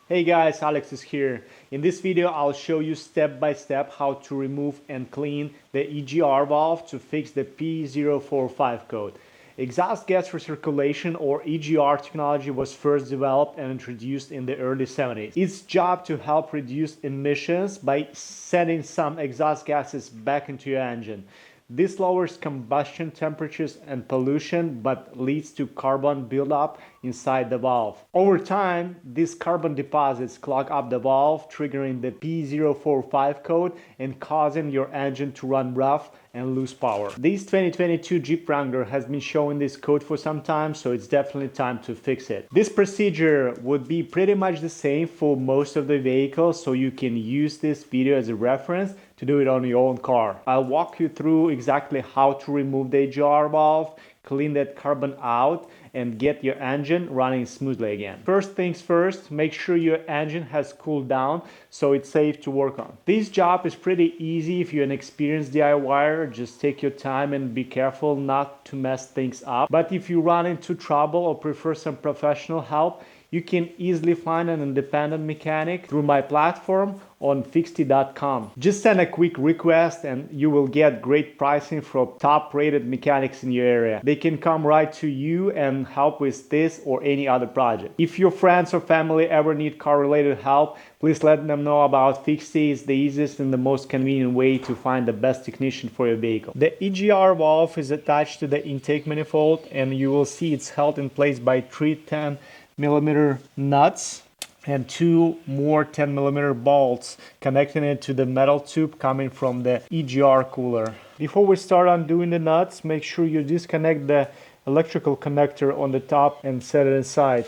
Hey guys, Alex is here. In this video, I'll show you step by step how to remove and clean the EGR valve to fix the P0401 code. Exhaust gas recirculation or EGR technology was first developed and introduced in the early 70s. Its job to help reduce emissions by sending some exhaust gases back into your engine. This lowers combustion temperatures and pollution, but leads to carbon buildup inside the valve. Over time, these carbon deposits clog up the valve, triggering the P0401 code and causing your engine to run rough and lose power. This 2022 Jeep Wrangler has been showing this code for some time, so it's definitely time to fix it. This procedure would be pretty much the same for most of the vehicles, so you can use this video as a reference to do it on your own car. I'll walk you through exactly how to remove the EGR valve, clean that carbon out, and get your engine running smoothly again. First things first, make sure your engine has cooled down so it's safe to work on. This job is pretty easy if you're an experienced DIYer. Just take your time and be careful not to mess things up. But if you run into trouble or prefer some professional help, you can easily find an independent mechanic through my platform on Fixty.com. Just send a quick request and you will get great pricing from top-rated mechanics in your area. They can come right to you and help with this or any other project. If your friends or family ever need car-related help, please let them know about Fixty. It's the easiest and the most convenient way to find the best technician for your vehicle. The EGR valve is attached to the intake manifold, and you will see it's held in place by 310mm nuts and two more 10mm bolts connecting it to the metal tube coming from the EGR cooler. Before we start undoing the nuts, make sure you disconnect the electrical connector on the top and set it aside.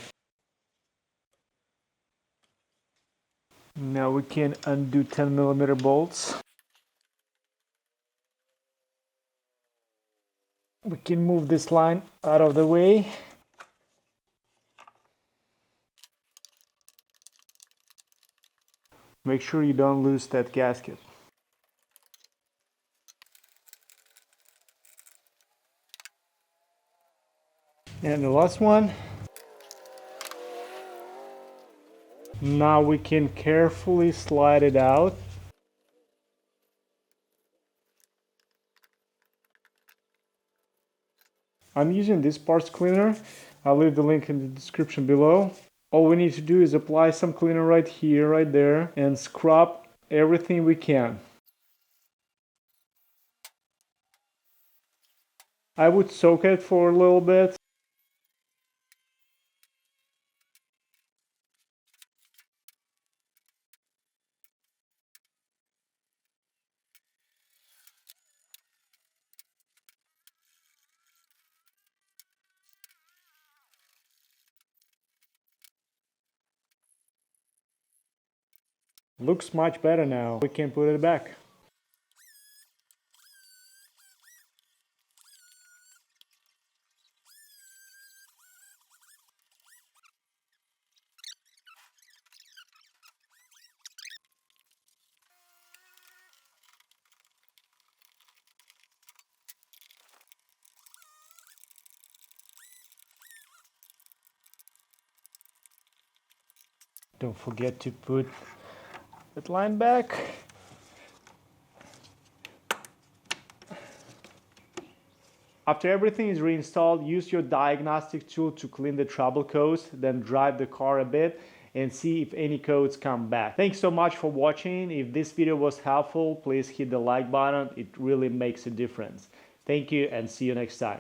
Now we can undo 10mm bolts. We can move this line out of the way. Make sure you don't lose that gasket. And the last one. Now we can carefully slide it out. I'm using this parts cleaner. I'll leave the link in the description below. All we need to do is apply some cleaner right here, right there, and scrub everything we can. I would soak it for a little bit. Looks much better now. We can put it back. Don't forget to put that line back. After everything is reinstalled, use your diagnostic tool to clean the trouble codes, then drive the car a bit and see if any codes come back. Thanks so much for watching. If this video was helpful, please hit the like button. It really makes a difference. Thank you and see you next time.